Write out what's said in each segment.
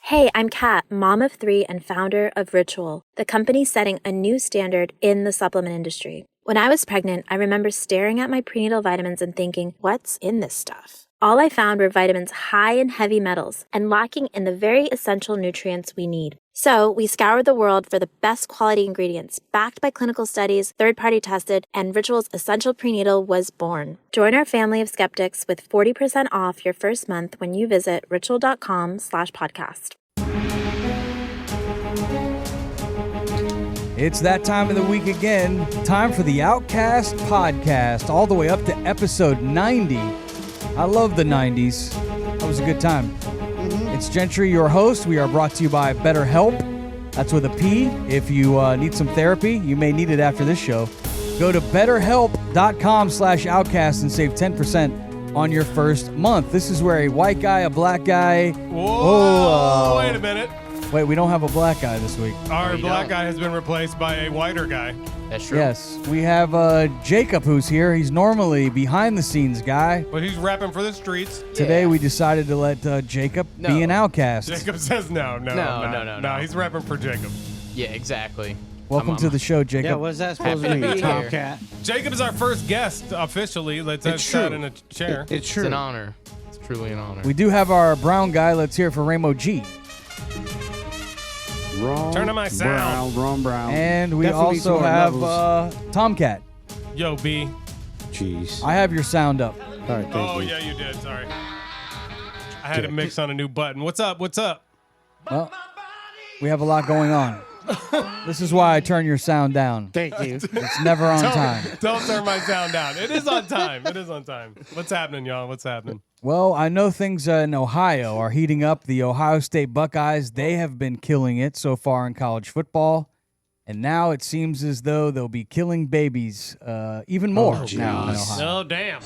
Hey, I'm Kat, mom of 3 and founder of Ritual, the company setting a new standard in the supplement industry. When I was pregnant, I remember staring at my prenatal vitamins and thinking, what's in this stuff? All I found were vitamins high in heavy metals and lacking in the very essential nutrients we need. So we scoured the world for the best quality ingredients, backed by clinical studies, third-party tested, and Ritual's Essential Prenatal was born. Join our family of skeptics with 40% off your first month when you visit ritual.com/podcast. It's that time of the week again. Time for the Outcast podcast, all the way up to episode 90. I love the 90s. That was a good time. It's Gentry, your host. We are brought to you by BetterHelp. That's with a P. If you need some therapy, you may need it after this show. Go to betterhelp.com/outcast and save 10% on your first month. This is where a white guy, a black guy... Whoa, wait a minute. Wait, we don't have a black guy this week. Our black guy has been replaced by a whiter guy. That's true. Yes, we have Jacob who's here. He's normally behind the scenes guy. But he's rapping for the streets. Today we decided to let Jacob be an outcast. Jacob says no. He's rapping for Jacob. Yeah, exactly. Welcome to the show, Jacob. Yeah, what's that supposed to mean, Tomcat? Jacob is our first guest officially. Let's sit in a chair. It's true. It's an honor. It's truly an honor. We do have our brown guy. Let's hear it for Ramo G. Wrong, Turn on my sound. Brown. And we Definitely also to our have levels. Tomcat. Yo, B. Jeez. I have your sound up. All right, thank you. Yeah, you did. Sorry. I had to mix on a new button. What's up? Well, we have a lot going on. This is why I turn your sound down. Thank you. It's never on time. Don't turn my sound down. It is on time. What's happening, y'all? What's happening? Well, I know things in Ohio are heating up. The Ohio State Buckeyes, they have been killing it so far in college football. And now it seems as though they'll be killing babies even more now in Ohio. Oh, damn.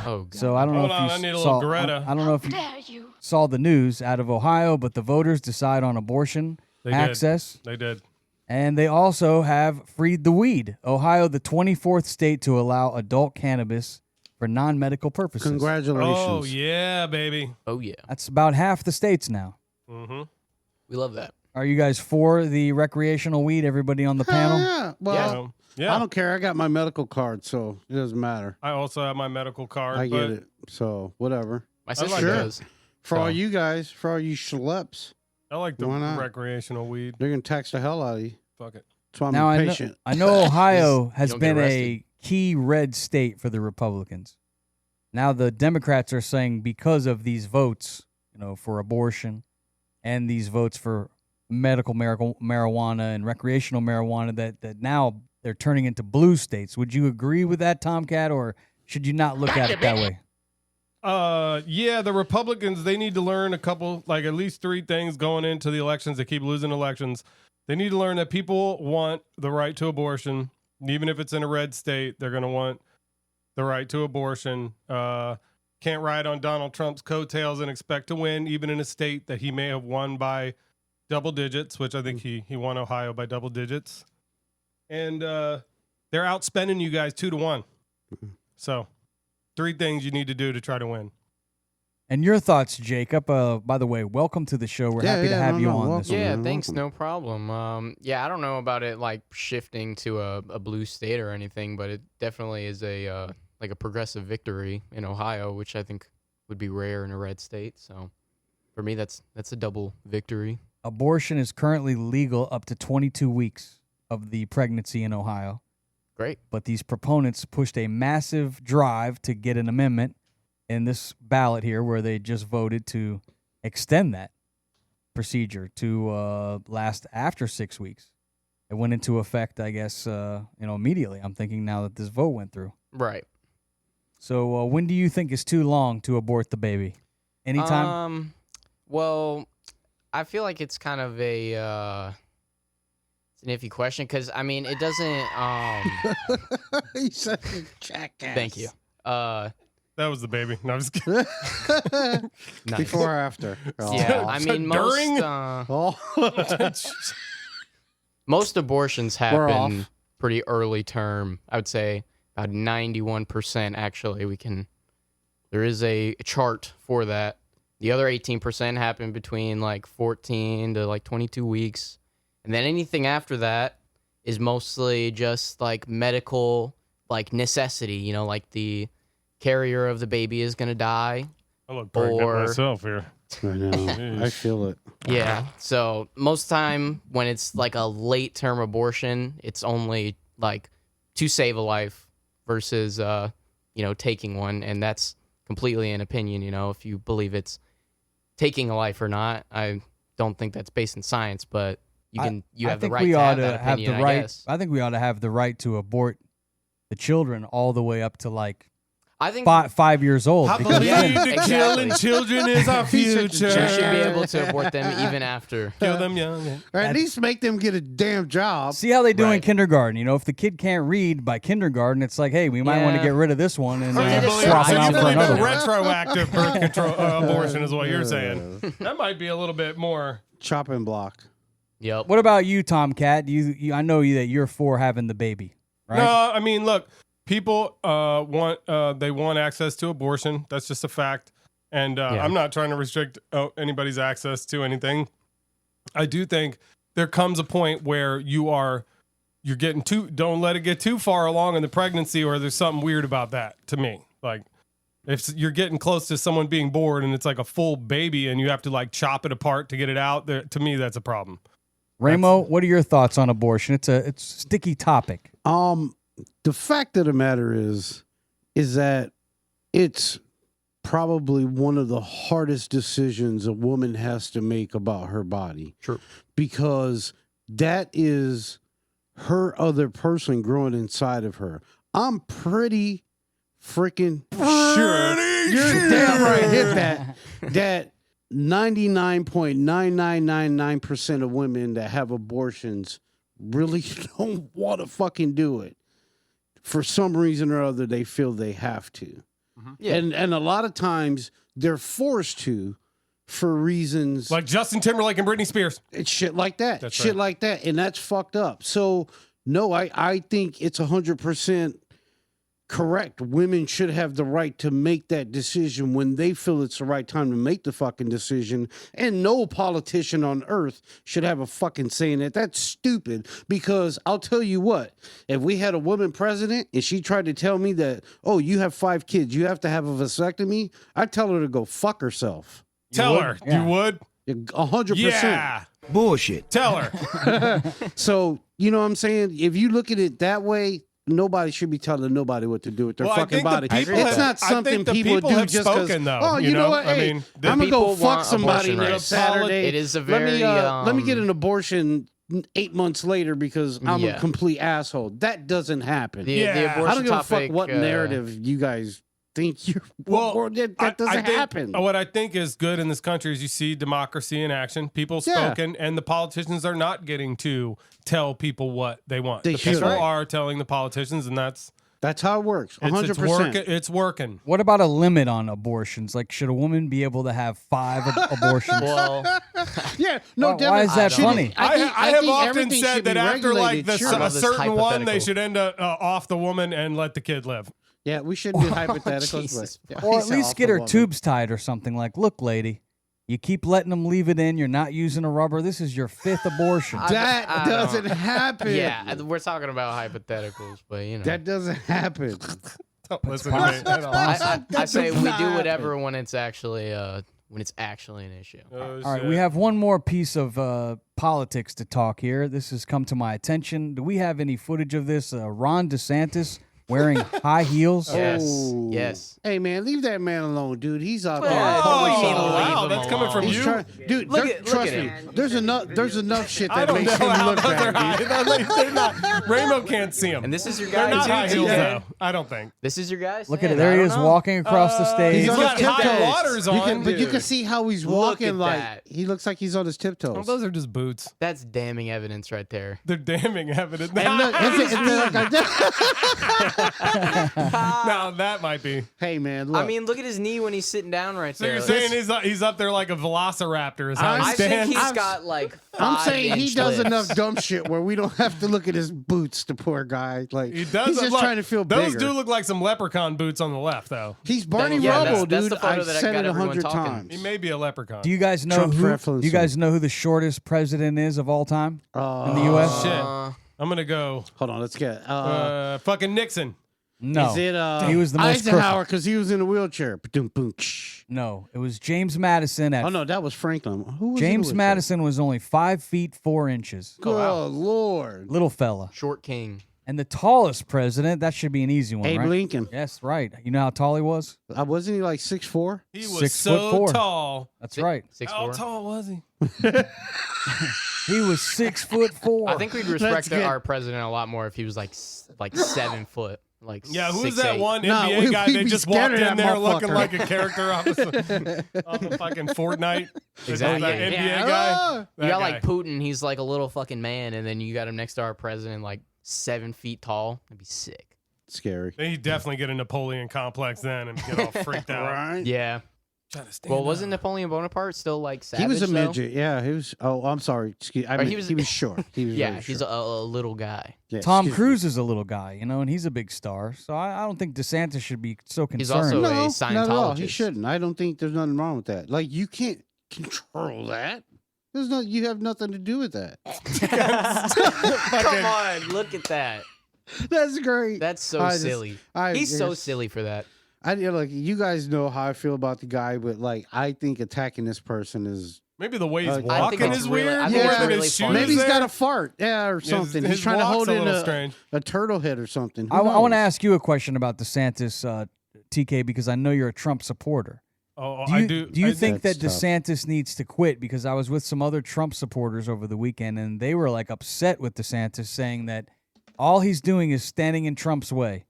Oh, God. So I don't know Hold if on, you I need a saw. little Greta. I don't know if you saw the news out of Ohio, but the voters decide on abortion access. They did. And they also have freed the weed. Ohio, the 24th state to allow adult cannabis for non-medical purposes. Congratulations. Oh, yeah, baby. Oh, yeah. That's about half the states now. Mm-hmm. We love that. Are you guys for the recreational weed? Everybody on the panel? Yeah. Well, Yeah. I don't care. I got my medical card, so it doesn't matter. I also have my medical card. I get it. So, whatever. My sister like does. For all you guys, for all you schleps, I like the Why not? recreational weed. they're going to tax the hell out of you. Fuck it. So I'm Now, impatient. I know Ohio has don't get been a arrested. key red state for the Republicans. Now the Democrats are saying because of these votes, for abortion and these votes for medical marijuana and recreational marijuana, that now they're turning into blue states. Would you agree with that, Tomcat, or should you not look at it that way? Yeah, the Republicans, they need to learn a couple, like at least 3 things going into the elections. They keep losing elections. They need to learn that people want the right to abortion. Even if it's in a red state, they're going to want the right to abortion. Can't ride on Donald Trump's coattails and expect to win, even in a state that he may have won by double digits, which I think he won Ohio by double digits. And they're outspending you guys 2-1. So 3 things you need to do to try to win. And your thoughts, Jacob? By the way, welcome to the show. We're happy to have you on this. Yeah, Welcome. thanks. No problem. I don't know about it like shifting to a blue state or anything, but it definitely is a progressive victory in Ohio, which I think would be rare in a red state. So for me, that's a double victory. Abortion is currently legal up to 22 weeks of the pregnancy in Ohio. Great. But these proponents pushed a massive drive to get an amendment in this ballot here where they just voted to extend that procedure to last after 6 weeks. It went into effect, I guess, immediately. I'm thinking now that this vote went through. Right. So when do you think is too long to abort the baby? Anytime? Well, I feel like it's kind of it's an iffy question because, I mean, it doesn't... He said jackass. Thank you. That was the baby. No, I'm just kidding. Nice. Before or after? Yeah, I mean, During? most abortions We're happen off. pretty early term. I would say about 91% actually. There is a chart for that. The other 18% happen between like 14 to like 22 weeks. And then anything after that is mostly just like medical, like necessity, you know, like the carrier of the baby is going to die. I look pregnant Or- myself here. I know. I feel it. Yeah. So most time when it's like a late term abortion, it's only like to save a life versus, you know, taking one. And that's completely an opinion, you know, if you believe it's taking a life or not. I don't think that's based in science, but you have the think right we to ought have to that have opinion, the right. I guess. I think we ought to have the right to abort the children all the way up to like I think 5 years old. I because believe then- that Exactly. killing children is our future. you should be able to abort them even after. Kill them young. Yeah. Or at least make them get a damn job. See how they do in Right. kindergarten. You know, if the kid can't read by kindergarten, it's like, hey, we might want to Yeah. get rid of this one and So you just believe, swap so it you out for believe another in one. retroactive birth control abortion is what you're saying. That might be a little bit more. Chopping block. Yep. What about you, Tomcat? I know you that you're for having the baby, right? No, I mean, look, people want access to abortion. That's just a fact. And I'm not trying to restrict anybody's access to anything. I do think there comes a point where you're getting don't let it get too far along in the pregnancy, or there's something weird about that to me. Like, if you're getting close to someone being born and it's like a full baby and you have to like chop it apart to get it out, to me, that's a problem. Ramo, what are your thoughts on abortion? It's a sticky topic. The fact of the matter is that it's probably one of the hardest decisions a woman has to make about her body. True. Because that is her other person growing inside of her. I'm pretty freaking sure. You're damn right. Hit that 99.9999% of women that have abortions really don't want to fucking do it. For some reason or other, they feel they have to. Yeah. And a lot of times they're forced to for reasons Like Justin Timberlake and Britney Spears. it's shit like that. That's Shit right. like that. And that's fucked up. So no, I think it's 100% correct. Women should have the right to make that decision when they feel it's the right time to make the fucking decision. And no politician on earth should have a fucking say in it. That's stupid. Because I'll tell you what, if we had a woman president and she tried to tell me that, oh, you have 5 kids, you have to have a vasectomy, I'd tell her to go fuck herself. Tell her. Yeah. You would? 100%. Yeah. Bullshit. Tell her. So, you know what I'm saying? If you look at it that way, nobody should be telling nobody what to do with their Well, I fucking think the body. people It's have- not I something think the people people do have just because, spoken, though, oh, you you know know? what? I Hey, mean, I'm going to people go fuck want somebody abortion next rights. Saturday. It is a let me, very, let me get an abortion 8 months later because I'm a Yeah. complete asshole. That doesn't happen. The Yeah. abortion I don't give a topic, fuck what narrative you guys think you're. That doesn't I think, happen. What I think is good in this country is you see democracy in action. People Yeah. spoken, and the politicians are not getting to tell people what they want. They the should. people Right. are telling the politicians, and that's That's how it works. it's 100%. working. It's working. What about a limit on abortions? Like, should a woman be able to have 5 abortions? Well, Yeah, no, Why is that Should it- funny? I have think often everything said should that be after like regulated, sure. I a love this certain one, they hypothetical. should end up off the woman and let the kid live. Yeah, we shouldn't do hypotheticals, Jesus. but Or at He's least off get the her woman. tubes tied or something. Like, look, lady, you keep letting them leave it in. You're not using a rubber. This is your 5th abortion. That I don't- doesn't happen. yeah, we're talking about hypotheticals, but you know. That doesn't happen. Don't listen to me. I say does we not do happen. whatever when it's actually an issue. Oh, All right, shit. we have one more piece of politics to talk here. This has come to my attention. Do we have any footage of this? Ron DeSantis wearing high heels? Yes. Oh. Yes. Hey man, leave that man alone, dude. He's out Well, there. what do you mean Oh, leave wow, him that's coming from alone? He's you. trying, dude. Look there- at trust me. him. There's enough shit I that don't know makes him how look those are bad. high. dude. They're not. Rainbow can't see them. And this is your They're guy. not too, high heels, TJ? though. I don't think. This is your guy. Look at it. There he is walking across the stage. He's on got his high tiptoes. waters You on. can, but you Dude. can see how he's Look walking. at Like that. he looks like he's on his tiptoes. Oh, those are just boots. That's damning evidence right there. They're damning evidence. And look, Now that might be. Hey, man, look. I mean, look at his knee when he's sitting down right So there. you're saying he's up there like a velociraptor is how he I stands? think he's got like I'm saying he 5-inch does lips. enough dumb shit where we don't have to look at his boots, the poor guy. Like, He does. he's just look, trying to feel those bigger. do look like some leprechaun boots on the left, though. He's Barney Yeah, Rubble, that's dude. the photo I that said got it everyone 100 talking. times. He may be a leprechaun. Do you guys know Trump who? reference. Do you guys know who the shortest president is of all time in the Uh, U.S.? Shit. Uh, I'm gonna go. Hold on, let's get. Fucking Nixon. No, Is it he was the most Eisenhower because he was in a wheelchair? Ba-doom, boom, ksh. no. It was James Madison. Oh no, that was Franklin. Who was in a James wheelchair? Madison was only 5 feet 4 inches. Good wow. Lord. Little fella. Short king. And the tallest president, that should be an easy one, Abe right? Lincoln. Yes, right. You know how tall he was? Wasn't he like 6'4"? He was 6'4". tall. That's right. 6'4". How tall was he? He was 6'4". I think we'd That's respect good. our president a lot more if he was like 7 foot. Like Yeah, who's 6'8". that one Nah, NBA we- guy we'd that be just scared walked of in that there looking motherfucker. like a character off of fucking Fortnite? Exactly. That Yeah, NBA yeah. guy? Ah! You That got guy. like Putin, he's like a little fucking man, and then you got him next to our president, like 7 feet tall. That'd be sick. Scary. Then he'd definitely get a Napoleon complex then and get all freaked out. Right? Yeah. Trying to stand Well, wasn't up. Napoleon Bonaparte still like savage? He was a though? midget. Yeah, he was. Oh, I'm sorry. Excuse. I Or mean, he was- he was short. He was Yeah, very he's short. a little guy. Yeah, Tom excuse Cruise is a little guy, you know, and he's a big star. So I don't think DeSantis should be so concerned. He's also me. a No, not at all. He Scientologist. shouldn't. I don't think there's nothing wrong with that. Like, you can't control that. There's no. You have nothing to do with that. Come on, look at that. That's great. That's so I just- silly. I- He's so it's- silly for that. like, you guys know how I feel about the guy, but like, I think attacking this person is. Maybe the way he's I think walking it's is really- weird. I think more it's than really his funny. shoes Maybe he's there. got a fart, yeah, or something. His He's trying to walk's hold a in little strange. a turtle head or something. Who I want to knows? ask you a question about DeSantis, TK, because I know you're a Trump supporter. Oh, Do you, I do. do you I think that That's tough. DeSantis needs to quit? Because I was with some other Trump supporters over the weekend, and they were like upset with DeSantis, saying that all he's doing is standing in Trump's way,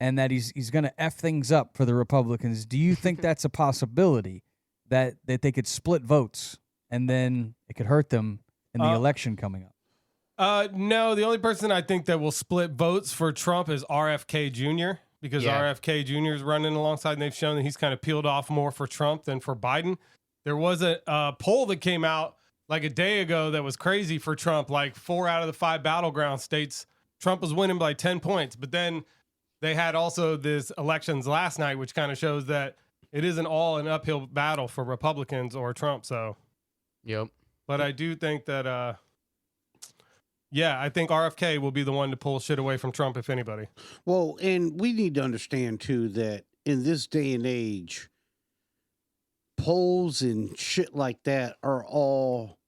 and that he's going to F things up for the Republicans. Do you think that's a possibility that they could split votes and then it could hurt them in the election coming up? No, the only person I think that will split votes for Trump is RFK Jr. because Yeah. RFK Jr. is running alongside, and they've shown that he's kind of peeled off more for Trump than for Biden. There was a poll that came out like a day ago that was crazy for Trump. Like 4 out of the 5 battleground states, Trump was winning by 10 points. But then they had also this elections last night, which kind of shows that it isn't all an uphill battle for Republicans or Trump. So, Yep. but I do think that, yeah, I think RFK will be the one to pull shit away from Trump, if anybody. Well, and we need to understand too that in this day and age, polls and shit like that are all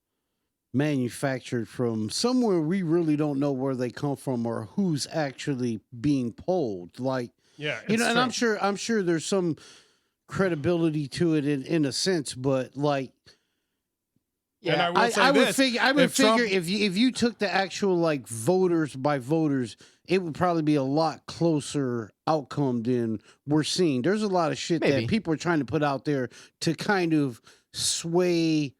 manufactured from somewhere we really don't know where they come from or who's actually being polled. Like, Yeah, you it's know, and true. I'm sure there's some credibility to it in a sense, but like, And Yeah. I will say would this, figure. I would if Trump- figure if you took the actual like voters by voters, it would probably be a lot closer outcome than we're seeing. There's a lot of shit Maybe. that people are trying to put out there to kind of sway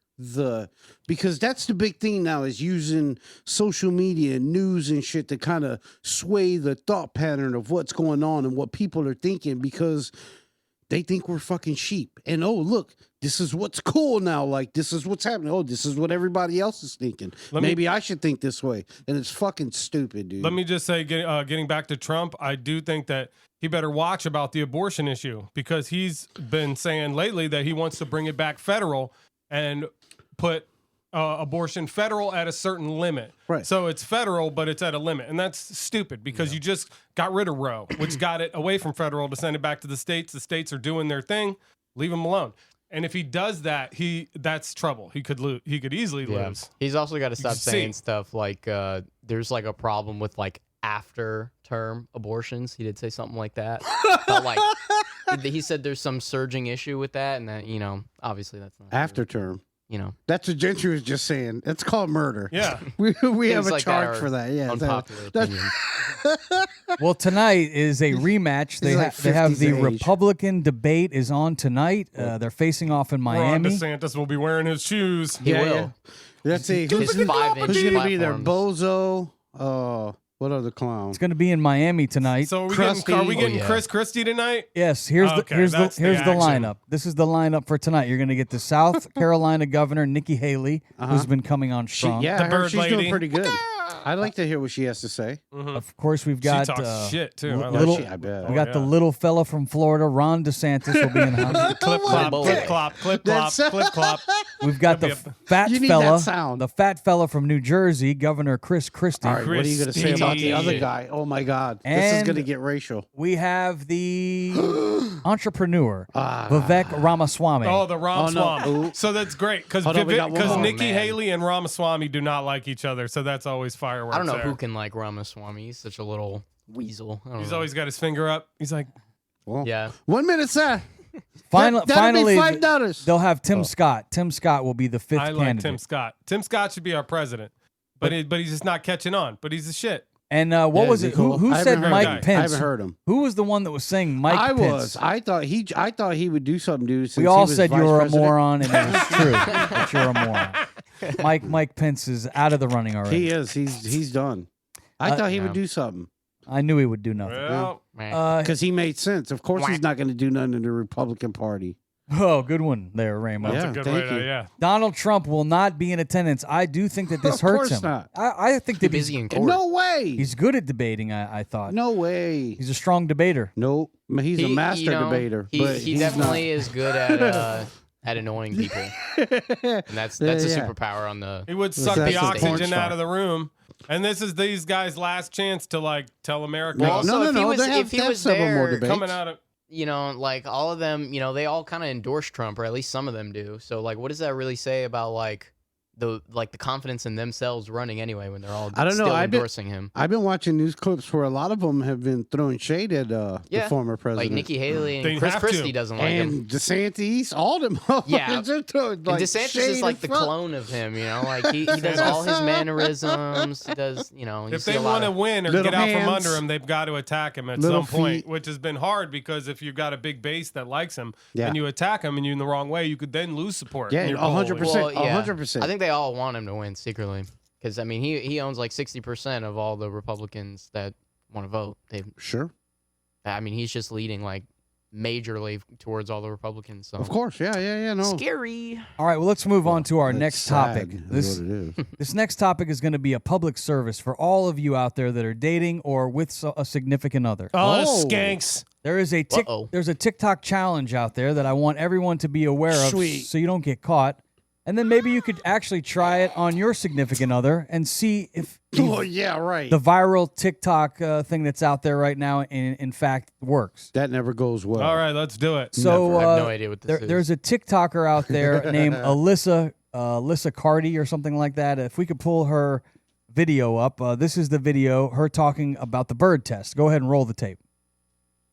because that's the big thing now is using social media and news and shit to kind of sway the thought pattern of what's going on and what people are thinking because they think we're fucking sheep. And oh, look, this is what's cool now. Like, this is what's happening. Oh, this is what everybody else is thinking. Maybe I should think this way. And it's fucking stupid, dude. Let me just say, getting back to Trump, I do think that he better watch about the abortion issue because he's been saying lately that he wants to bring it back federal and put abortion federal at a certain limit. Right. So it's federal, but it's at a limit. And that's stupid because you just got rid of Roe, which got it away from federal to send it back to the states. The states are doing their thing. Leave them alone. And if he does that, that's trouble. He could lose. He could easily Yeah. lose. He's also got to stop can see. saying stuff like there's like a problem with like after term abortions. He did say something like that. But like he said there's some surging issue with that, and that, you know, obviously that's not After term. you know, That's what Gentry was just saying. It's called murder. Yeah. We have things a like that charge are for that. Yeah. unpopular that- opinions. Well, tonight is a rematch. They, like they have 50s the age. Republican debate is on tonight. They're facing off in Ron Miami. DeSantis will be wearing his shoes. He will. Let's see. His 5-inch Who's going to be there? platforms. Bozo. What other clown? It's going to be in Miami tonight. So Krusty. are we getting Oh, yeah. Chris Christie tonight? Yes, here's Okay, the that's the here's the action. lineup. This is the lineup for tonight. You're going to get the South Carolina Governor Nikki Haley, who's been coming on strong. Yeah, The I heard bird she's lady. doing pretty good. I'd like to hear what she has to say. Of course, we've got She talks shit too. I like little- it. I bet. we got the yeah. little fella from Florida, Ron DeSantis, will be in the house. Clip clop, boy. clip clop, clip clop, That's- clip clop. We've got the That'd be fat You need fella, that sound. the fat fella from New Jersey, Governor Chris Christie. All right, what are you going to say about the other Christy. guy? Oh my God, this is And- going to get racial. We have the entrepreneur, Ah. Vivek Ramaswamy. Oh, the Ramaswamy. Oh, no. Ooh. So that's great because Hold on, we got one more. Nikki Man. Haley and Ramaswamy do not like each other, so that's always fireworks. I don't know there. who can like Ramaswamy. He's such a little weasel. I don't He's know. always got his finger up. He's like, Well, Yeah. 1 minute, sir. Finally, That'll be $5. they'll have Tim Scott. Tim Scott will be the fifth I like candidate. Tim Scott. Tim Scott should be our president, but he's just not catching on. But he's the shit. And what Yeah, was is it? he cool? Who I said haven't heard Mike that. I Pence? haven't heard him. Who was the one that was saying Mike I Pence? was. I thought he would do something, dude. Since We he all was said you vice were president. a moron, and it was true that you're a moron. Mike Pence is out of the running already. He is. He's done. I thought he would yeah. do something I knew he would do nothing. Well, Meh. because he made sense. Of course, he's not going to do nothing in the Republican Party. Oh, good one there, Raymond. that's Yeah, a good thank way to, you. yeah. Donald Trump will not be in attendance. I do think that this Of hurts course him. not. I think Too that he's, busy in court. No way. he's good at debating, I thought. No way. He's a strong debater. Nope. He's a master debater. but He he's definitely is good at annoying people, and that's a Yeah. superpower on the. He would Well, suck that's the a porn oxygen star. out of the room. And this is these guys' last chance to like tell America Well, No, also, no, if he no. was- They have if he to have was several more there debates. coming out of You know, like all of them, you know, they all kind of endorse Trump, or at least some of them do. So, like, what does that really say about like the confidence in themselves running anyway when they're all I don't know. still I've been- endorsing him? I've been watching news clips where a lot of them have been throwing shade at the Yeah. former president. Like Nikki Haley They and Chris have to. Christie doesn't like him. and DeSantis, all them. Yeah. They're throwing, And like, DeSantis shade is like and the fuck. clone of him, you know, like he does all his mannerisms. He does, you know. You if see they a lot want to of, win or little get out from hands, under him, they've got to attack him at little some point, feet. which has been hard because if you've got a big base that likes him Yeah. and you attack him and you're in the wrong way, you could then lose support. Yeah, in your 100%. polling. Well, yeah. 100%. I think they all want him to win secretly, because I mean he owns like 60% of all the Republicans that want to vote. Sure. I mean he's just leading like majorly towards all the Republicans. So Of course. Yeah. No. scary. All right, well, let's move on to our That's next sad, topic. is what it is. This next topic is going to be a public service for all of you out there that are dating or with a significant other. Oh, Oh. skanks. There's a TikTok challenge out there that I want everyone to be aware of, Sweet. so you don't get caught. And then maybe you could actually try it on your significant other and see if Oh, yeah, right. the viral TikTok thing that's out there right now, in fact, works. That never goes well. All right, let's do it. So I have no uh, idea what this is. there's a TikToker out there named Alyssa Cardi or something like that. If we could pull her video up, this is the video, her talking about the bird test. Go ahead and roll the tape.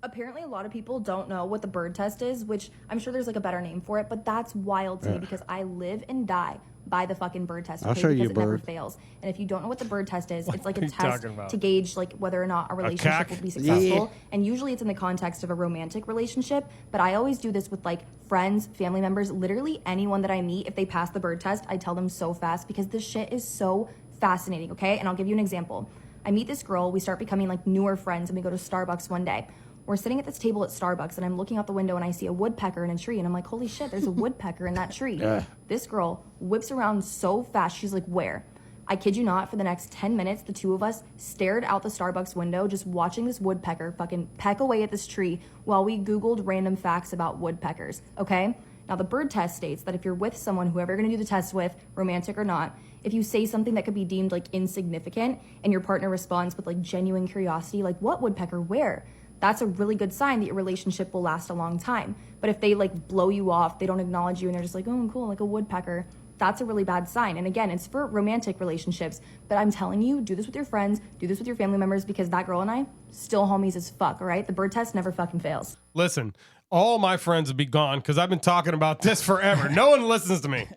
Apparently, a lot of people don't know what the bird test is, which I'm sure there's like a better name for it, but that's wild to me because I live and die by the fucking bird test. I'll show you because a it never bird. fails. And if you don't know what the bird test is, it's like are a you test talking about? to gauge like whether or not a relationship cock? will be Yeah. successful. And usually it's in the context of a romantic relationship, but I always do this with like friends, family members, literally anyone that I meet. If they pass the bird test, I tell them so fast because this shit is so fascinating, okay? And I'll give you an example. I meet this girl, we start becoming like newer friends, and we go to Starbucks one day. We're sitting at this table at Starbucks, and I'm looking out the window, and I see a woodpecker in a tree, and I'm like, holy shit, there's a woodpecker in that tree. This girl whips around so fast, she's like, where? I kid you not, for the next 10 minutes, the two of us stared out the Starbucks window, just watching this woodpecker fucking peck away at this tree while we Googled random facts about woodpeckers, okay? Now, the bird test states that if you're with someone, whoever you're gonna do the test with, romantic or not, if you say something that could be deemed like insignificant and your partner responds with like genuine curiosity, like, what woodpecker, where? That's a really good sign that your relationship will last a long time. But if they like blow you off, they don't acknowledge you, and they're just like, oh, cool, like a woodpecker, that's a really bad sign. And again, it's for romantic relationships, but I'm telling you, do this with your friends, do this with your family members, because that girl and I, still homies as fuck, all right? The bird test never fucking fails. Listen, all my friends would be gone because I've been talking about this forever. No one listens to me.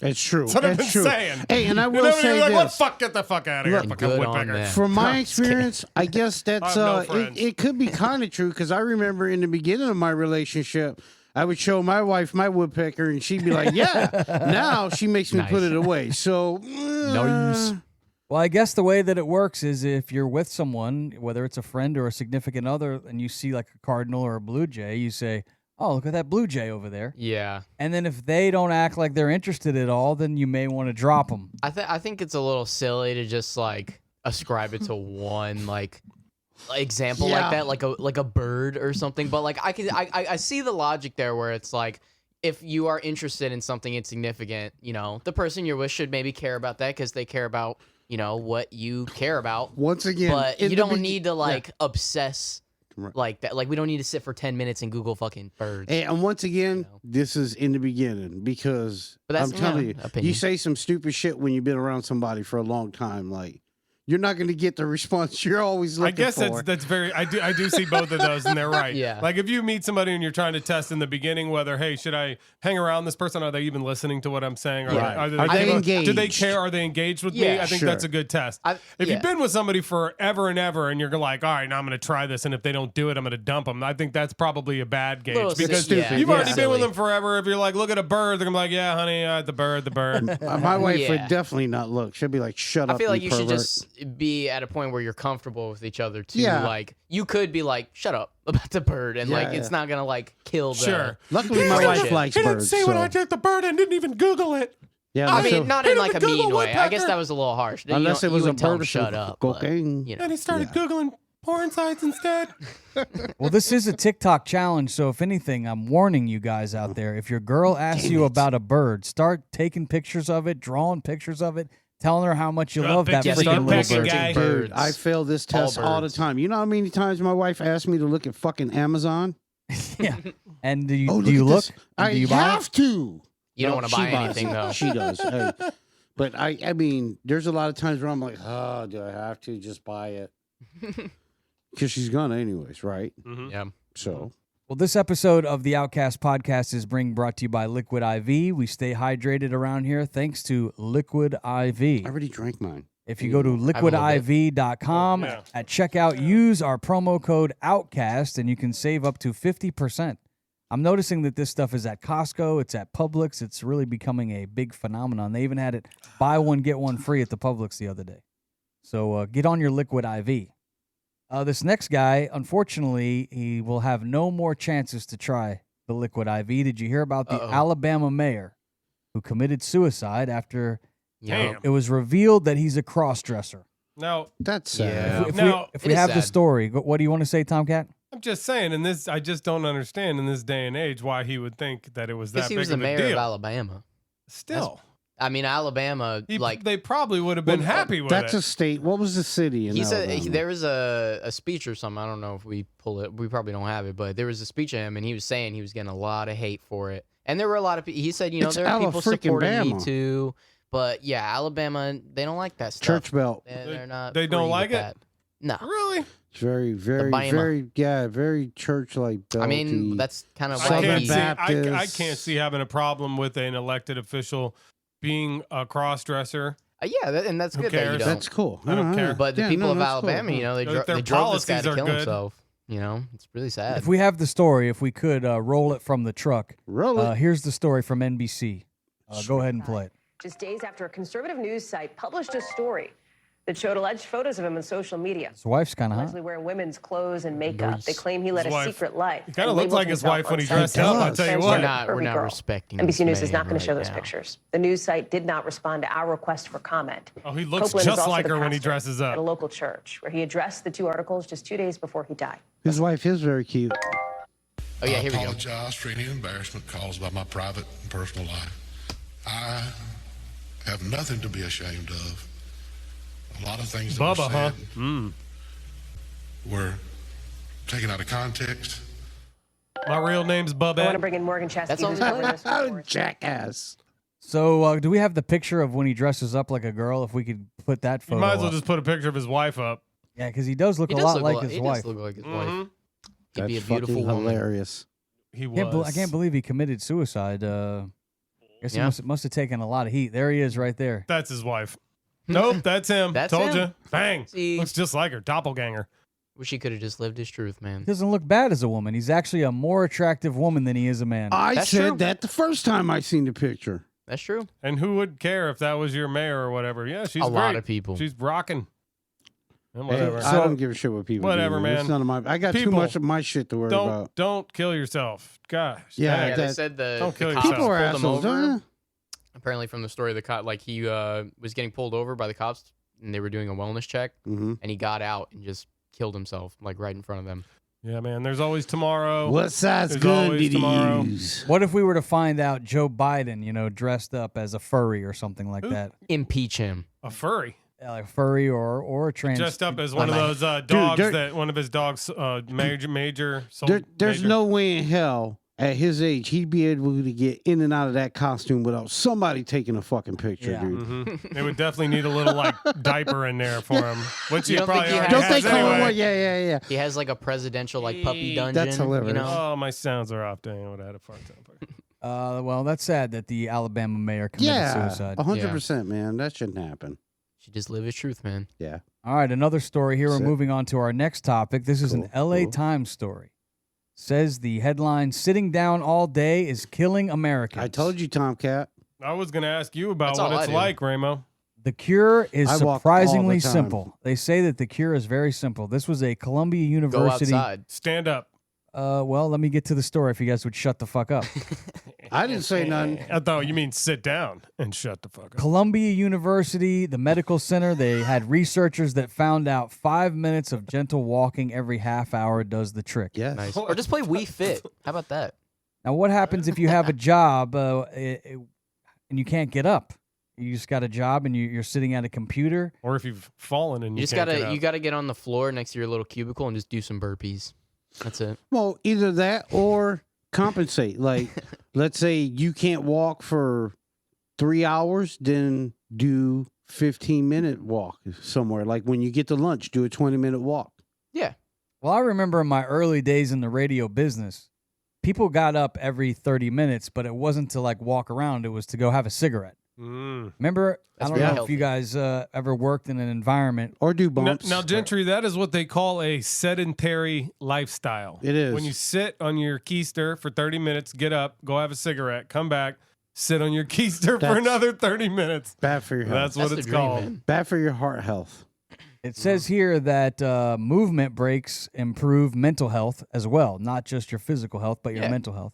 It's true. That's what I've been It's true. saying. Hey, and I You will know, say you're like, what this. fuck? Get the fuck out of here, Look, fucking good on woodpecker. them. From my I'm just kidding. experience, I guess that's I have no friends. it could be kind of true because I remember in the beginning of my relationship, I would show my wife my woodpecker and she'd be like, "Yeah." Now she makes me put Nice. it away. So Nice. Well, I guess the way that it works is if you're with someone, whether it's a friend or a significant other, and you see like a cardinal or a blue jay, you say, "Oh, look at that blue jay over there." Yeah. And then if they don't act like they're interested at all, then you may want to drop them. I think it's a little silly to just like ascribe it to one like example like that, like a bird or something. But like I see the logic there where it's like if you are interested in something insignificant, you know, the person you're with should maybe care about that because they care about, you know, what you care about. Once again, But you don't need to like obsess like that. Like we don't need to sit for 10 minutes and Google fucking birds. And once again, this is in the beginning because But that's, I'm telling you, opinion. you say some stupid shit when you've been around somebody for a long time. Like, you're not going to get the response you're always looking for. I guess that's very. I do see both of those, and they're right. Yeah. Like if you meet somebody and you're trying to test in the beginning whether, hey, should I hang around this person? Are they even listening to what I'm saying? Right. Are they engaged? Do they care? Are they engaged with me? Yeah, I think sure. that's a good test. If you've been with somebody forever and ever, and you're like, all right, now I'm going to try this, and if they don't do it, I'm going to dump them. I think that's probably a bad gauge Little because stupid. you've already Yeah. been with them forever. If you're like, look at a bird, they're gonna be like, yeah, honey, the bird. My wife Yeah. would definitely not look. She'll be like, shut up. I feel like you should pervert. just be at a point where you're comfortable with each other too. Yeah. Like you could be like, shut up about the bird, and like it's not gonna like kill the. Sure. Luckily, my wife Shit. likes He didn't birds. see what so- I took the bird and didn't even Google it. Yeah, I unless mean, it- not Hit in him like a with Google mean way. I guess woodpecker. that was a little harsh. unless you it was a wouldn't tell bird him or shut up. but, cocaine. you know. And he started Googling porn sites instead. Well, this is a TikTok challenge, so if anything, I'm warning you guys out there. If your girl asks you about a bird, start taking pictures of it, drawing pictures of it, telling her how much you love that pictures, freaking start little picking, bird. guy. Dude, I fail this test all the birds. time. You know how many times my wife asked me to look at fucking Amazon? Yeah. And do you Oh, do you at look? this. I Do you buy it? have to. You don't No, want to she buy buys anything it. though. She does. Hey. But I mean, there's a lot of times where I'm like, oh, do I have to just buy it? Because she's gonna anyways, right? Yeah. So Well, this episode of the Outcast podcast is brought to you by Liquid IV. We stay hydrated around here thanks to Liquid IV. I already drank mine. If you go to have a little liquidiv.com Yeah. at checkout, use our promo code OUTCAST and you can save up to 50%. I'm noticing that this stuff is at Costco, it's at Publix. It's really becoming a big phenomenon. They even had it buy one, get one free at the Publix the other day. So get on your Liquid IV. This next guy, unfortunately, he will have no more chances to try the Liquid IV. Did you hear about the Alabama mayor who committed suicide after Yeah. Damn. it was revealed that he's a cross-dresser? Now, That's sad. Yeah. If Now- if It we is have the sad. story, what do you want to say, Tomcat? I'm just saying, I just don't understand in this day and age why he would think that it was that Because big he was the of a mayor deal. of Alabama. Still, I mean, Alabama, like they probably would have been happy with That's it. a state. What was the city? In he said, Alabama? there was a speech or something. I don't know if we pull it. We probably don't have it, but there was a speech of him, and he was saying he was getting a lot of hate for it. And there were a lot of people. He said, you know, It's there are people Ala-freaking supporting me Bama. too. But yeah, Alabama, they don't like that stuff. Church belt. They're not. They don't free like with it? that. No. Really? It's very, very, Bama. very church-like. I mean, belty. that's kind of I why can't he. see. I Baptist. can't see having a problem with an elected official being a cross-dresser. Yeah, and that's Who good that you cares? don't. That's cool. I don't care. But the Yeah, people no, of that's cool. Alabama, you know, they, If their they drove this guy policies to are kill good. himself. You know, it's really sad. If we have the story, if we could roll it from the truck. Roll it. Here's the story from NBC. Go ahead and play it. Just days after a conservative news site published a story that showed alleged photos of him on social media. His wife's kind of hot. Allegedly wearing women's clothes and makeup. They claim he led His a wife. secret life. He kinda and looks labeled like his himself wife when he on dressed site up, as I'll tell you transgender what. We're Barbie not girl. respecting NBC this News is not man going to show right those now. pictures. The news site did not respond to our request for comment. Oh, he looks Copeland is just also like the her when he pastor dresses at a up. local church, where he addressed the two articles just 2 days before he died. His wife is very cute. Oh yeah, here we I go. apologize for any embarrassment caused by my private and personal life. I have nothing to be ashamed of. A lot of things that Bubba, were huh? said were taken out of context. My real name's I want to Bubette. bring in Morgan Chesky, That's who's on covering this Oh, report. jackass. So do we have the picture of when he dresses up like a girl? If we could put that You photo might as well up. just put a picture of his wife up. Yeah, because he does look He a does lot look like li- his he wife. does look like his Mhm. wife. He'd That's be a beautiful fucking woman. hilarious. He I can't believe he committed suicide. Guess Yeah. he must have taken a lot of heat. There he is right there. That's his wife. Nope, that's him. That's Told him. you. Bang. See? Looks just like her. Doppelganger. Wish he could have just lived his truth, man. He doesn't look bad as a woman. He's actually a more attractive woman than he is a man. I That's said true. that the first time I seen the picture. That's true. And who would care if that was your mayor or whatever? Yeah, she's A great. lot of people. She's rocking. And Hey, whatever. I don't give a shit what people Whatever, do. man. It's none of my. I got too People, much of my shit to worry about. Don't kill yourself. Gosh. Yeah, dang. Yeah, they that- said don't kill the yourself. cops People are pulled him assholes. over. Don't Apparently, from the story, the cop he was getting pulled over by the cops, and they were doing a wellness check, mm-hmm. and he got out and just killed himself like right in front of them. Yeah, man. There's always tomorrow. What size There's gun always did he tomorrow. use? What if we were to find out Joe Biden, dressed up as a furry or something like Who? that? Impeach him. A furry. Like a furry or a trans. Dressed up as one of Like- those dogs there- that one of his dogs major. There's major. no way in hell at his age he'd be able to get in and out of that costume without somebody taking a fucking picture, Yeah. dude. Mhm. They would definitely need a little like diaper in there for him, which You he don't probably think he already Don't has they has call anyway. it one? Yeah. He has like a presidential like puppy dungeon. That's hilarious. You know? Oh, my sounds are off. Dang, I would have had a fart temper. Well, that's sad that the Alabama mayor committed Yeah, suicide. 100%, man. That shouldn't happen. Should just live his truth, man. Yeah. All right, another story here. We're Sick. moving on to our next topic. This is an Cool, LA cool. Times story. Says the headline, "Sitting down all day is killing Americans." I told you, Tomcat. I was going to ask you about That's what all I it's do. like, Ramo. The cure is I walk all surprisingly the time. simple. They say that the cure is very simple. This was a Columbia Go University. outside. Stand up. Well, let me get to the story if you guys would shut the fuck up. I didn't say nothing. I thought you mean sit down and shut the fuck up. Columbia University, the medical center, they had researchers that found out 5 minutes of gentle walking every half hour does the trick. Yes. Nice. Or just play Wii Fit. How about that? Now, what happens if you have a job and you can't get up? You just got a job and you're sitting at a computer. Or if you've fallen and You you just can't get gotta up. you gotta get on the floor next to your little cubicle and just do some burpees. That's it. Well, either that or compensate. Like, let's say you can't walk for 3 hours, then do 15-minute walk somewhere. Like when you get to lunch, do a 20-minute walk. Yeah. Well, I remember in my early days in the radio business, people got up every 30 minutes, but it wasn't to like walk around. It was to go have a cigarette. Remember, That's I don't know very if you guys ever worked in an environment. Or do Now, bumps. now, Gentry, that is what they call a sedentary lifestyle. It is. When you sit on your keister for 30 minutes, get up, go have a cigarette, come back, sit on your keister for That's- another 30 minutes. Bad for your health. That's what the it's dream, called. man. Bad for your heart health. It says here that movement breaks improve mental health as well, not just your physical health, but your Yeah. mental health.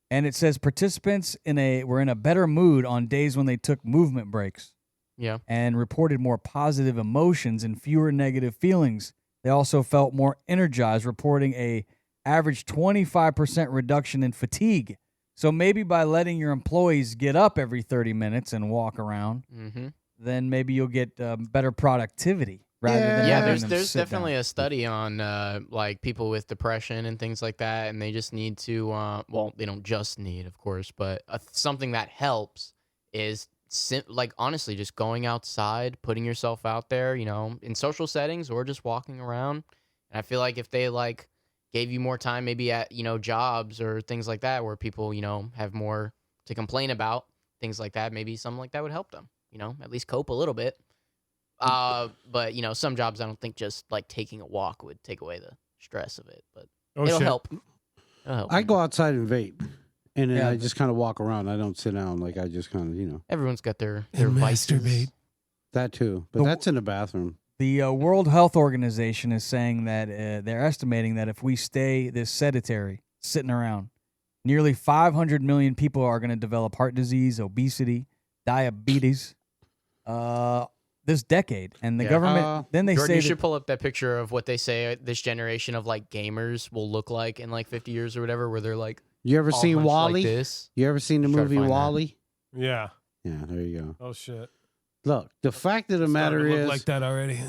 And it says participants were in a better mood on days when they took movement breaks Yeah. and reported more positive emotions and fewer negative feelings. They also felt more energized, reporting a average 25% reduction in fatigue. So maybe by letting your employees get up every 30 minutes and walk around, Mm-hmm. then maybe you'll get better productivity rather than Yeah, having them there's sit definitely down. a study on like people with depression and things like that, and they just need to well, they don't just need, of course, but something that helps is like honestly just going outside, putting yourself out there, in social settings or just walking around. And I feel like if they like gave you more time, maybe at jobs or things like that, where people have more to complain about, things like that, maybe something like that would help them. At least cope a little bit. But some jobs I don't think just like taking a walk would take away the stress of it, but it'll help. It'll help. I go outside and vape. And then Yeah. I just kind of walk around. I don't sit down. Like I just kind of, Everyone's got their vices. that too. But that's in the bathroom. The World Health Organization is saying that they're estimating that if we stay this sedentary, sitting around, nearly 500 million people are going to develop heart disease, obesity, diabetes this decade. And the Yeah. government, then they Jordan, say you that, should pull up that picture of what they say this generation of like gamers will look like in like 50 years or whatever, where they're like You ever all seen hunched Wally? like this. You ever seen the Try to movie find that. Wally? Yeah. Yeah, there you go. Oh, shit. Look, the fact of the Starting matter to look is, like that already.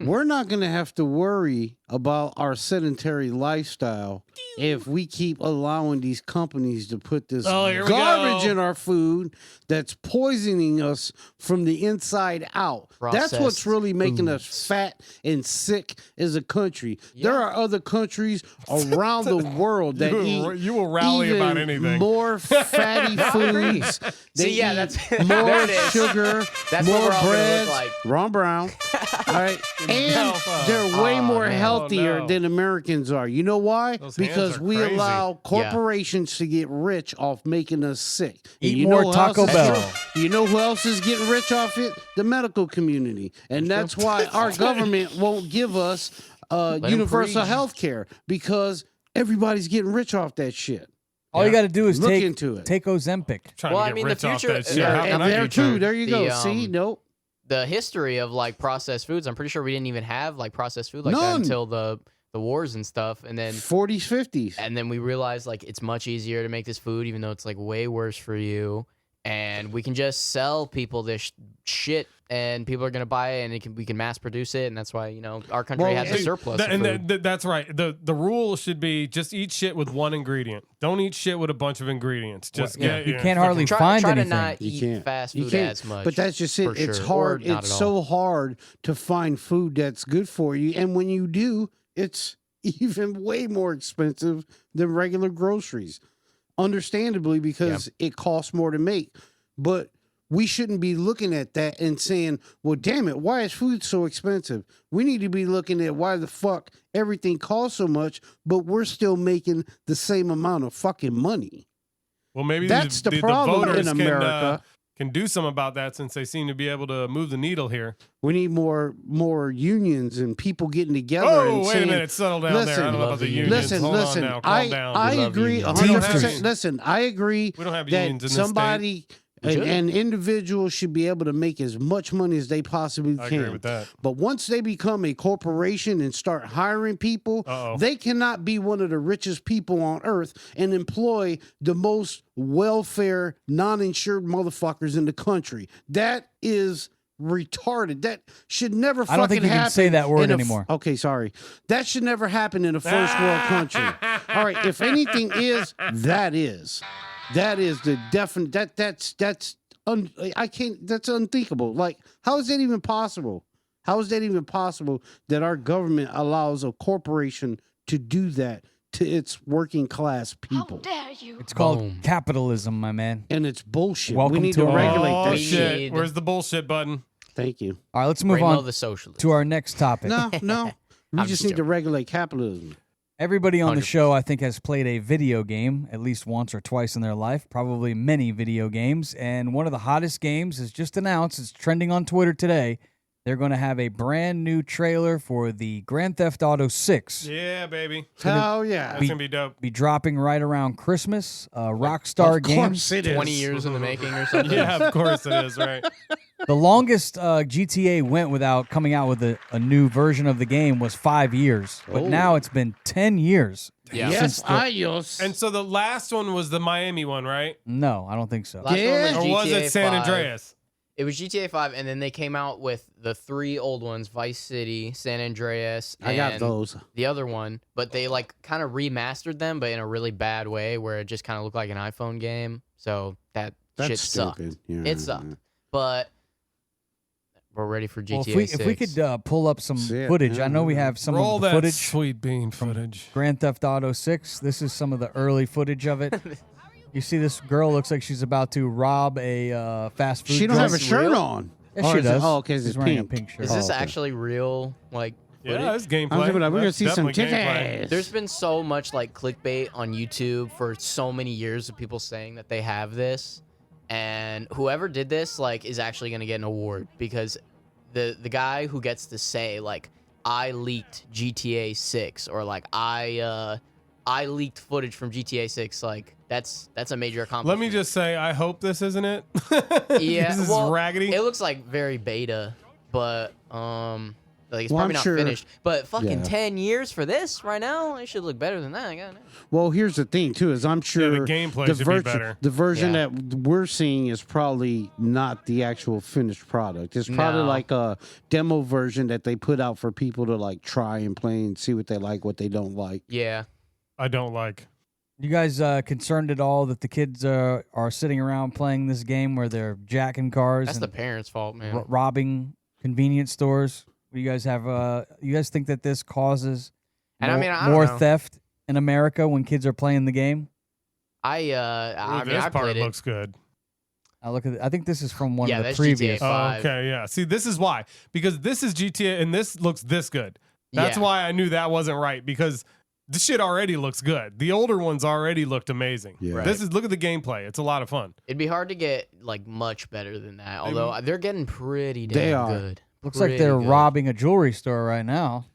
we're not going to have to worry about our sedentary lifestyle if we keep allowing these companies to put this Oh, here we garbage go. in our food that's poisoning us from the inside out. That's what's Processed really making us foods. fat and sick as a country. There are other countries around the world that eat You will rally even about anything. more fatty foods. They See, yeah, eat that's more there it is. sugar. That's That's more what we're all gonna breads, look like. Ron Brown. All right, and they're way more healthier no. than Americans are. You know why? Those hands Because are we crazy. allow corporations to get rich off making us sick. And Eat you more know who else Taco is- Bell. You know who else is getting rich off it? The medical community, and that's why our government won't give us 'em universal preach. health care, because everybody's getting rich off that shit. All you got to do is Look take into it. Ozempic. Trying Well, to I get mean, the rich off future- that shit. Yeah, How can And I there do too. that? There you go. The, See, nope. The history of like processed foods, I'm pretty sure we didn't even have like processed food like that None. until the wars and stuff, and then 40s, 50s. and then we realized like it's much easier to make this food, even though it's like way worse for you. And we can just sell people this shit, and people are gonna buy it, and we can mass produce it, and that's why our country Well, has a hey, surplus. of food. That's right. The rule should be just eat shit with one ingredient. Don't eat shit with a bunch of ingredients. Just get You can't hardly try find to anything. not You eat can't. fast You food can't. as much. But that's just it. for It's sure, hard. or not It's at so all. hard to find food that's good for you. And when you do, it's even way more expensive than regular groceries. Understandably, because it costs more to make. But we shouldn't be looking at that and saying, well, damn it, why is food so expensive? We need to be looking at why the fuck everything costs so much, but we're still making the same amount of fucking money. Well, maybe That's the problem voters in America. can do something about that, since they seem to be able to move the needle here. We need more unions and people getting together. Oh, and wait saying, a minute, settle down there. I listen, don't know about the unions. Listen, Hold listen. on now, calm down. I love agree unions. 100%. Teamsters. Listen, I agree We don't have that unions in this somebody, should. an individual should be able to make as much money as they possibly I can. agree with that. But once they become a corporation and start hiring people, Uh-oh. they cannot be one of the richest people on earth and employ the most welfare, non-insured motherfuckers in the country. That is retarded. That should never fucking I don't think you can happen say that word in a anymore. Okay, sorry. That should never happen in a first world country. All right, if anything is, that is. That is the definite. I can't. That's unthinkable. Like, how is that even possible? How is that even possible that our government allows a corporation to do that to its working class people? It's called Boom. capitalism, my man. And it's bullshit. Welcome we need to to America. regulate Oh, that shit. shit. shit. Where's the bullshit button? Thank you. All right, let's move Ramo on the socialist. to our next topic. No. We I'm just just need to joking. regulate capitalism. Everybody on the 100%. show, I think, has played a video game at least once or twice in their life, probably many video games. And one of the hottest games is just announced. It's trending on Twitter today. They're going to have a brand new trailer for the Grand Theft Auto 6. Yeah, baby. Hell yeah. That's gonna be dope. Be dropping right around Christmas. Rockstar Of Games. course it is. 20 years in the making or something. Yeah, of course it is, right? The longest GTA went without coming out with a new version of the game was 5 years. But Oh. now it's been 10 years. Yeah. Yes, Since the- adios. And so the last one was the Miami one, right? No, I don't think so. Last Yeah. one Or was GTA it San 5. Andreas? It was GTA 5, and then they came out with the 3 old ones: Vice City, San Andreas, and I got those. the other one. But they like kind of remastered them, but in a really bad way, where it just kind of looked like an iPhone game. So that That's shit sucked. stupid. Yeah. It sucked. But we're ready for GTA Well, 6. if we could pull up some Shit, footage, I know we yeah. have some Roll of the that footage sweet bean footage. Grand Theft Auto 6. This is some of the early footage of it. You see this girl looks like she's about to rob a fast food She don't have a joint. shirt real? on. Yes, Or she is it- does. Oh, okay, She's it's wearing pink. a pink shirt. is this okay. actually real? Like, Yeah, footage? it's gameplay. I was thinking, we're gonna That's see some definitely gameplay. titties. There's been so much like clickbait on YouTube for so many years of people saying that they have this, and whoever did this like is actually gonna get an award, because the guy who gets to say like I leaked GTA 6 or like I leaked footage from GTA 6, like that's a major Let accomplishment. me just say, I hope this isn't it. Yeah, this is well, raggedy. It looks like very beta, but like it's Well, probably I'm not sure- finished. But fucking yeah. 10 years for this right now, it should look better than that. God, Well, here's the thing too: is I'm sure gameplay the should be better. The version Yeah. that we're seeing is probably not the actual finished product. It's probably No. like a demo version that they put out for people to like try and play and see what they like, what they don't like. yeah. I don't like. You guys concerned at all that the kids are sitting around playing this game where they're jacking cars That's and the parents' fault, man. robbing convenience stores? Do you guys have? You guys think that this causes And I more, mean, I don't more know. theft in America when kids are playing the game? I Ooh, mean, this I part played it. looks good. I think this is from one Yeah, of the that's previous. GTA 5. Okay, yeah. See, this is why. Because this is GTA and this looks this good. That's Yeah. why I knew that wasn't right, because this shit already looks good. The older ones already looked amazing. Yeah. Right. Look at the gameplay. It's a lot of fun. It'd be hard to get like much better than that. Although they're getting pretty They damn are. good. Looks like Pretty they're good. robbing a jewelry store right now.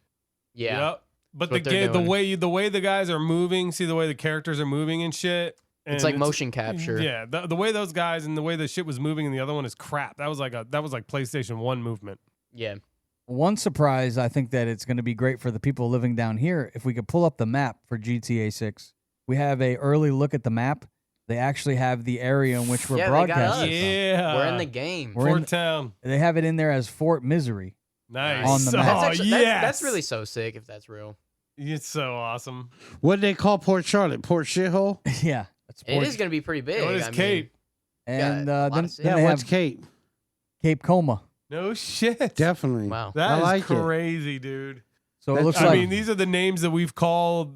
Yeah. Yep. But That's the what they're game, doing. the way the guys are moving, see the way the characters are moving and shit. It's and like motion capture. Yeah, the way those guys and the way the shit was moving in the other one is crap. That was like PlayStation 1 movement. Yeah. One surprise, I think that it's going to be great for the people living down here. If we could pull up the map for GTA 6, we have a early look at the map. They actually have the area in which we're Yeah, they got broadcasting. us. Yeah. We're in the game. We're in Fort Town. They have it in there as Fort Misery. Nice. On the map. Oh, That's actually, yes. that's really so sick if that's real. It's so awesome. What do they call Port Charlotte? Port Shithole? Yeah, that's It is going to be pretty big. What is I mean, Cape? And got a lot then, of cities. then Yeah, they what's have Cape? Cape Coma. No shit. Definitely. Wow. That I is like it. crazy, dude. So it That's- looks I like mean, these are the names that we've called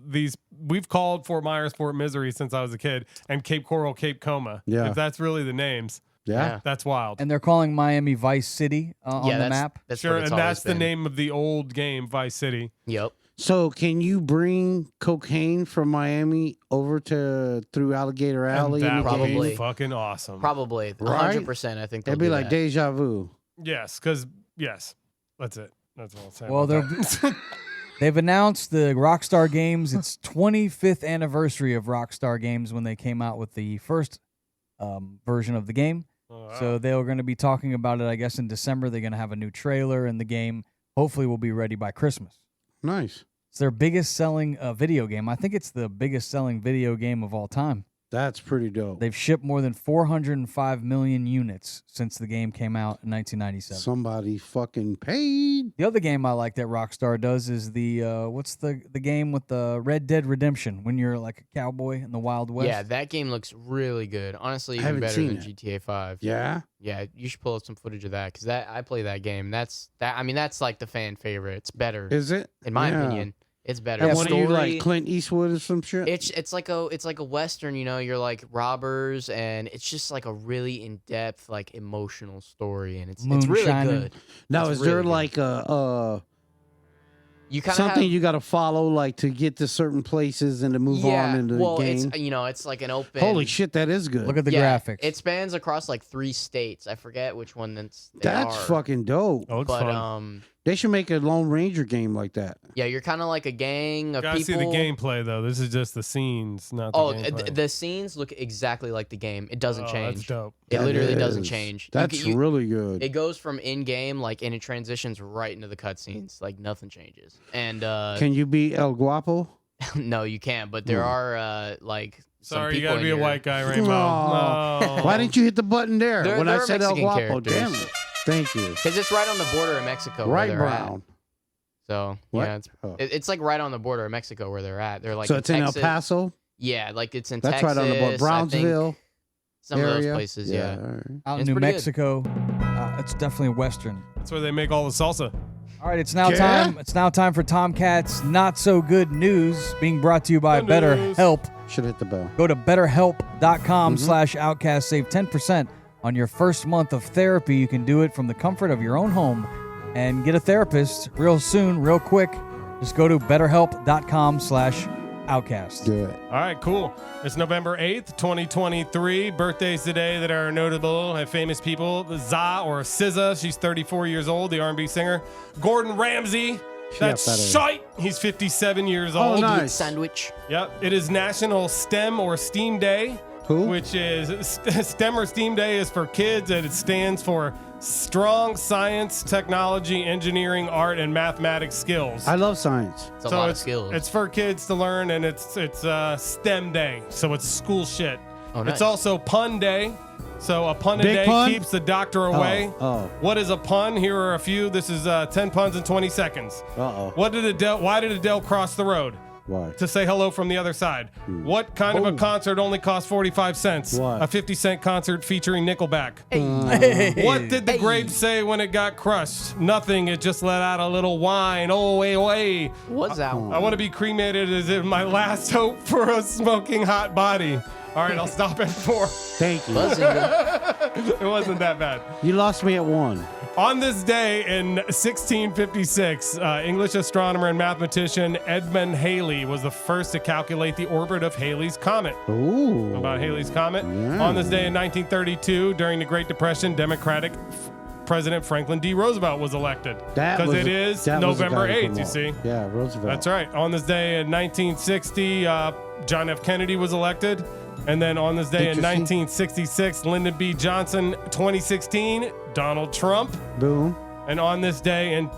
Fort Myers, Fort Misery since I was a kid, and Cape Coral, Cape Coma. Yeah. If that's really the names, Yeah. that's wild. and they're calling Miami Vice City on the that's, map. That's Sure, what it's and that's always the been. name of the old game, Vice City. Yep. So can you bring cocaine from Miami over through Alligator Alley? And that in the would game? be Probably. fucking awesome. Probably. Right? 100%. I think they'll It'd be do like that. deja vu. Yes, because that's it. That's all I'll say. Well, about that. They've announced the Rockstar Games. It's 25th anniversary of Rockstar Games when they came out with the first version of the game. Oh, wow. So they were going to be talking about it, I guess, in December. They're going to have a new trailer, and the game hopefully will be ready by Christmas. Nice. It's their biggest selling video game. I think it's the biggest selling video game of all time. That's pretty dope. They've shipped more than 405 million units since the game came out in 1997. Somebody fucking paid. The other game I like that Rockstar does is the what's the game with the Red Dead Redemption when you're like a cowboy in the Wild West. Yeah, that game looks really good. Honestly, I even haven't better seen than it. GTA 5. Yeah. Yeah, you should pull up some footage of that because I play that game. That's like the fan favorite. It's better, Is it? in my Yeah. opinion. It's better. And The what are you story- like, Clint Eastwood or some shit? It's like a western, you know. You're like robbers, and it's just like a really in depth, like emotional story, and it's really Moonshining. good. Now, It's is there really good. like a You kind of something you got to follow, like to get to certain places and to move on in the well, game? it's it's like an open. Holy shit, that is good. Look at the yeah, graphics. It spans across like 3 states. I forget which one that's. That's fucking dope. Oh, it's But fun. They should make a Lone Ranger game like that. yeah, you're kind of like a gang of Gotta people. see the gameplay though. This is just the scenes, not the Oh, gameplay. the scenes look exactly like the game. It doesn't Oh, change. That's dope. It That literally doesn't is. change. That's really good. It goes from in game, like, and it transitions right into the cutscenes. Like nothing changes. And Can you be El Guapo? no, you can't. But there are like. some Sorry, you people gotta in be a here- white guy, Rainbow. Aw. No. Why didn't you hit the button there They're- when I they're said El Mexican Guapo? characters. Damn it. Thank you. Because it's right on the border of Mexico. where Right, they're Brown. At. So What? yeah, it's like right on the border of Mexico where they're at. They're like So it's in El Texas. Paso? Yeah, like it's in That's Texas. right on the border. I think Brownsville some of those area? places. Yeah. all right. Out in It's New pretty good. Mexico. It's definitely Western. That's where they make all the salsa. All right, it's now Yeah? time. It's now time for Tomcat's Not So Good News, being brought to you by Good news. BetterHelp. Should hit the bell. Go to betterhelp.com/outcast. Save 10% on your first month of therapy. You can do it from the comfort of your own home and get a therapist real soon, real quick. Just go to betterhelp.com/outcast. Good. All right, cool. It's November 8th, 2023. Birthdays today that are notable have famous people. Za or SZA, she's 34 years old, the R&B singer. Gordon Ramsay, that's better. shite. He's 57 years Oh, old. nice. Sandwich. Yep. It is National STEM or STEAM Day. Who? Which is STEM or STEAM Day is for kids, and it stands for Strong Science, Technology, Engineering, Art, and Mathematics Skills. I love science. It's a lot of skills. It's for kids to learn, and it's STEM Day, so it's school shit. Oh, nice. It's also Pun Day, so a pun a Big day pun? keeps the doctor away. Oh. What is a pun? Here are a few. This is 10 puns in 20 seconds. Uh-oh. Why did Adele cross the road? Why? To say hello from the other side. What kind of a concert only cost 45 cents? What? A 50-cent concert featuring Nickelback. What did the grape say when it got crushed? Nothing. It just let out a little whine. Oh, way. What's that? I want to be cremated as if my last hope for a smoking hot body. All right, I'll stop at 4. Thank you. Buzzinga. It wasn't that bad. You lost me at 1. On this day in 1656, English astronomer and mathematician Edmund Halley was the first to calculate the orbit of Halley's Comet. Ooh. About Halley's Comet. Yeah. On this day in 1932, during the Great Depression, Democratic President Franklin D. Roosevelt was elected. Because it is November 8th, you see. Yeah, Roosevelt. That's right. On this day in 1960, John F. Kennedy was elected. And then on this day in 1966, Lyndon B. Johnson. 2016, Donald Trump. Boom. And on this day in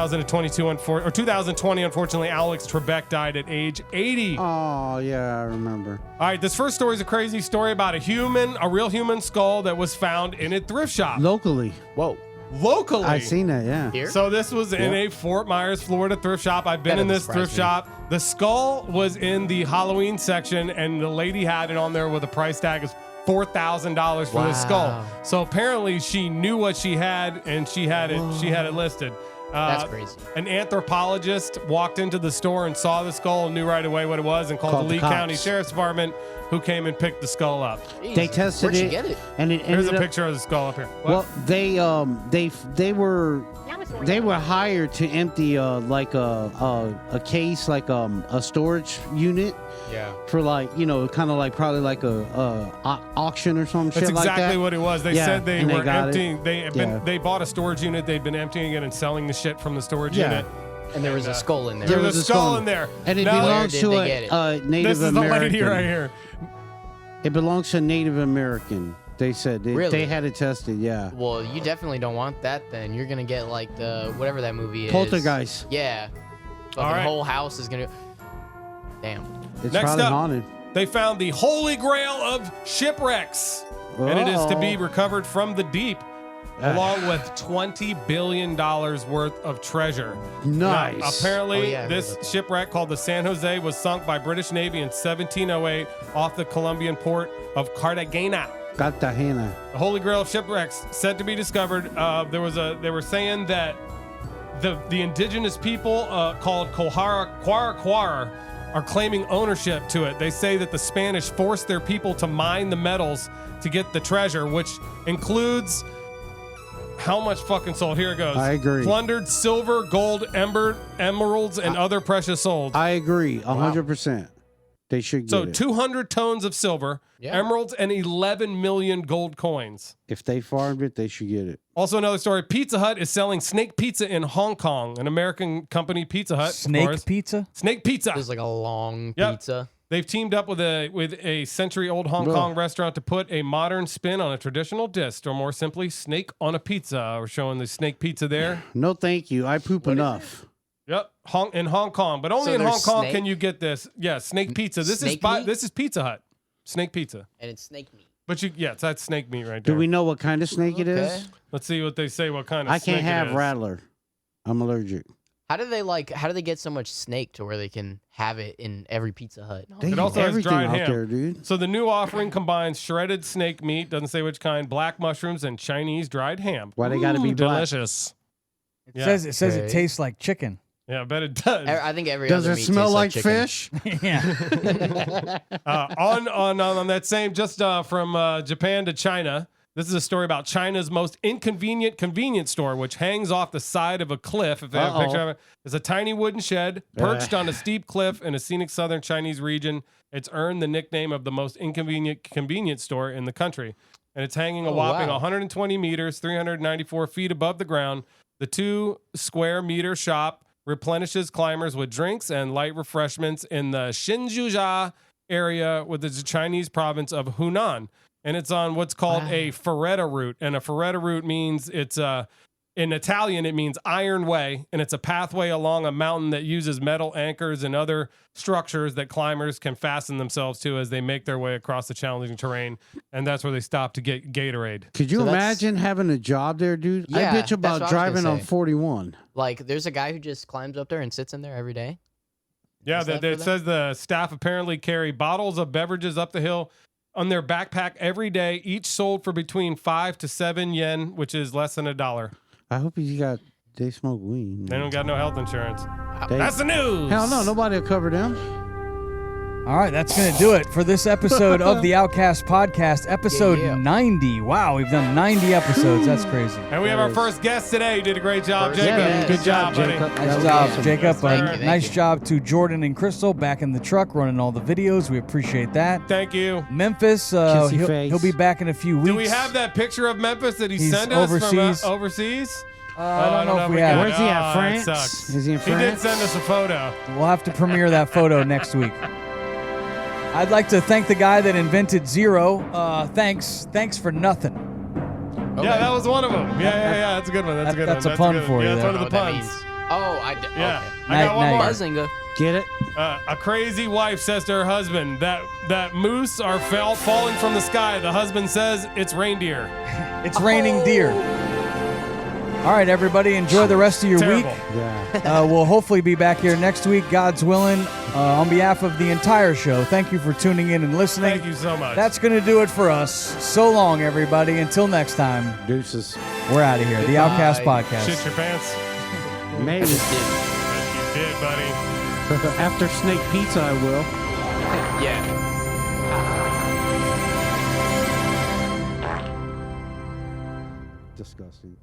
2020, unfortunately, Alex Trebek died at age 80. Oh, yeah, I remember. All right, this first story is a crazy story about a real human skull that was found in a thrift shop. Locally. Whoa. Locally. I seen that, yeah. Here? So this was in a Fort Myers, Florida thrift shop. I've been in this thrift shop. The skull was in the Halloween section, and the lady had it on there with a price tag of $4,000 for this skull. So apparently she knew what she had, and she had it. She had it listed. That's crazy. An anthropologist walked into the store and saw the skull and knew right away what it was and called the Lee County Sheriff's Department, who came and picked the skull up. Jeez. They tested Where'd it. you get it? And it Here's a ended up, picture of the skull up here. What? well, they were hired to empty like a case, like a storage unit Yeah. for like, you know, kind of like probably like a auction or some That's shit like that. exactly what it was. They Yeah, said they and they were got it. emptying. Yeah. They bought a storage unit. They'd been emptying it and selling the shit from the storage Yeah. unit. And there was a skull in there. There was was a a skull skull in there. And it Now, belongs Where to did they get a Native this is the American. lady right here. It belongs to a Native American. They said Really? they had it tested. Yeah. Well, you definitely don't want that then. You're going to get like the, whatever that movie is. Poltergeist. Yeah. Fucking All right. whole house is going to. Damn. It's Next probably up. haunted. They found the holy grail of shipwrecks, and it is to be Oh. recovered from the deep, along with $20 billion worth of treasure. Nice. Now, apparently, Oh, yeah, I heard this that. shipwreck called the San Jose was sunk by British Navy in 1708 off the Colombian port of Cartagena. Cartagena. The Holy Grail of shipwrecks said to be discovered. They were saying that the indigenous people called Quara are claiming ownership to it. They say that the Spanish forced their people to mine the metals to get the treasure, which includes how much fucking sold. Here it goes. I agree. Plundered silver, gold, emeralds, and other precious souls. I agree. 100%. They should get So it. 200 tons of silver, Yeah. emeralds, and 11 million gold coins. If they farmed it, they should get it. Also, another story: Pizza Hut is selling snake pizza in Hong Kong. An American company, Pizza Hut. of Snake course. pizza? Snake pizza. There's like a long Yep. pizza. They've teamed up with a century-old Hong Ugh. Kong restaurant to put a modern spin on a traditional dish, or more simply, snake on a pizza. We're showing the snake pizza there. No, thank you. I poop What is enough. Yep, in Hong Kong, but only So in Hong there's Kong snake? can you get this. Yeah, snake pizza. This Snake is meat? this is Pizza Hut, snake pizza. And it's snake meat. But it's that snake meat right Do there. we know what kind of snake it Okay. is? Let's see what they say. What kind of I snake can't it have is. rattler. I'm allergic. How do they get so much snake to where they can have it in every Pizza Hut? They It do also has everything dried out ham. there, dude. So the new offering combines shredded snake meat, doesn't say which kind, black mushrooms, and Chinese dried ham. Why they gotta be black? delicious? It says it Okay. tastes like chicken. Yeah, I bet it does. I think every Does other it meat smell tastes like chicken. fish? Yeah. On that same, just from Japan to China. This is a story about China's most inconvenient convenience store, which hangs off the side of a cliff. If they have a picture of it, it's a tiny wooden shed perched on a steep cliff in a scenic southern Chinese region. It's earned the nickname of the most inconvenient convenience store in the country, and it's hanging a whopping wow. 120 meters, 394 feet above the ground. The 2 square meter shop replenishes climbers with drinks and light refreshments in the Xinjiang area with the Chinese province of Hunan. And it's on what's called a ferretta route. And a ferretta route means it's in Italian, it means iron way. And it's a pathway along a mountain that uses metal anchors and other structures that climbers can fasten themselves to as they make their way across the challenging terrain. And that's where they stop to get Gatorade. Could you So that's- imagine having a job there, dude? Yeah, I bitch that's about what I was driving gonna on say. 41. Like, there's a guy who just climbs up there and sits in there every day. Yeah, Is that it for says the staff apparently carry bottles of beverages up the hill on their backpack every day, each sold for between 5 to 7 yen, which is less than $1. I hope they smoke weed. They don't got no health insurance. They- That's the news. Hell no, nobody will cover them. All right, that's going to do it for this episode of the Outcast podcast, episode Yeah. 90. Wow, we've done 90 episodes. That's crazy. And we have our first guest today. You did a great job, First Jacob. guest. Good job, buddy. Jacob. Nice job, Jacob. Thank you. Nice job to Jordan and Crystal back in the truck running all the videos. We appreciate that. Thank you. Memphis, Kissy face. he'll be back in a few weeks. Do we have that picture of Memphis that he He's sent us overseas. from overseas? I don't know if we have Where's it. he at, Oh, it France? sucks. Is he in He did France? send us a photo. We'll have to premiere that photo next week. I'd like to thank the guy that invented zero. Thanks for nothing. Okay. Yeah, that was one of them. Yeah. That's a good one. That's a good That's one. a pun good for one. you Yeah, there. that's one of the I don't know what puns. that means. Oh, I did. Yeah. Okay. I got one Now more. Buzzinga. Get it? A crazy wife says to her husband that moose are falling from the sky. The husband says it's reindeer. It's raining deer. All right, everybody, enjoy the rest of your Terrible. week. Yeah. We'll hopefully be back here next week, God's willing. On behalf of the entire show, thank you for tuning in and listening. Thank you so much. That's going to do it for us. So long, everybody. Until next time, Deuces. we're out of here. The Outcast Podcast. Shit your pants. Maybe. You did, buddy. After Snake Pizza, I will. Yeah. Disgusting.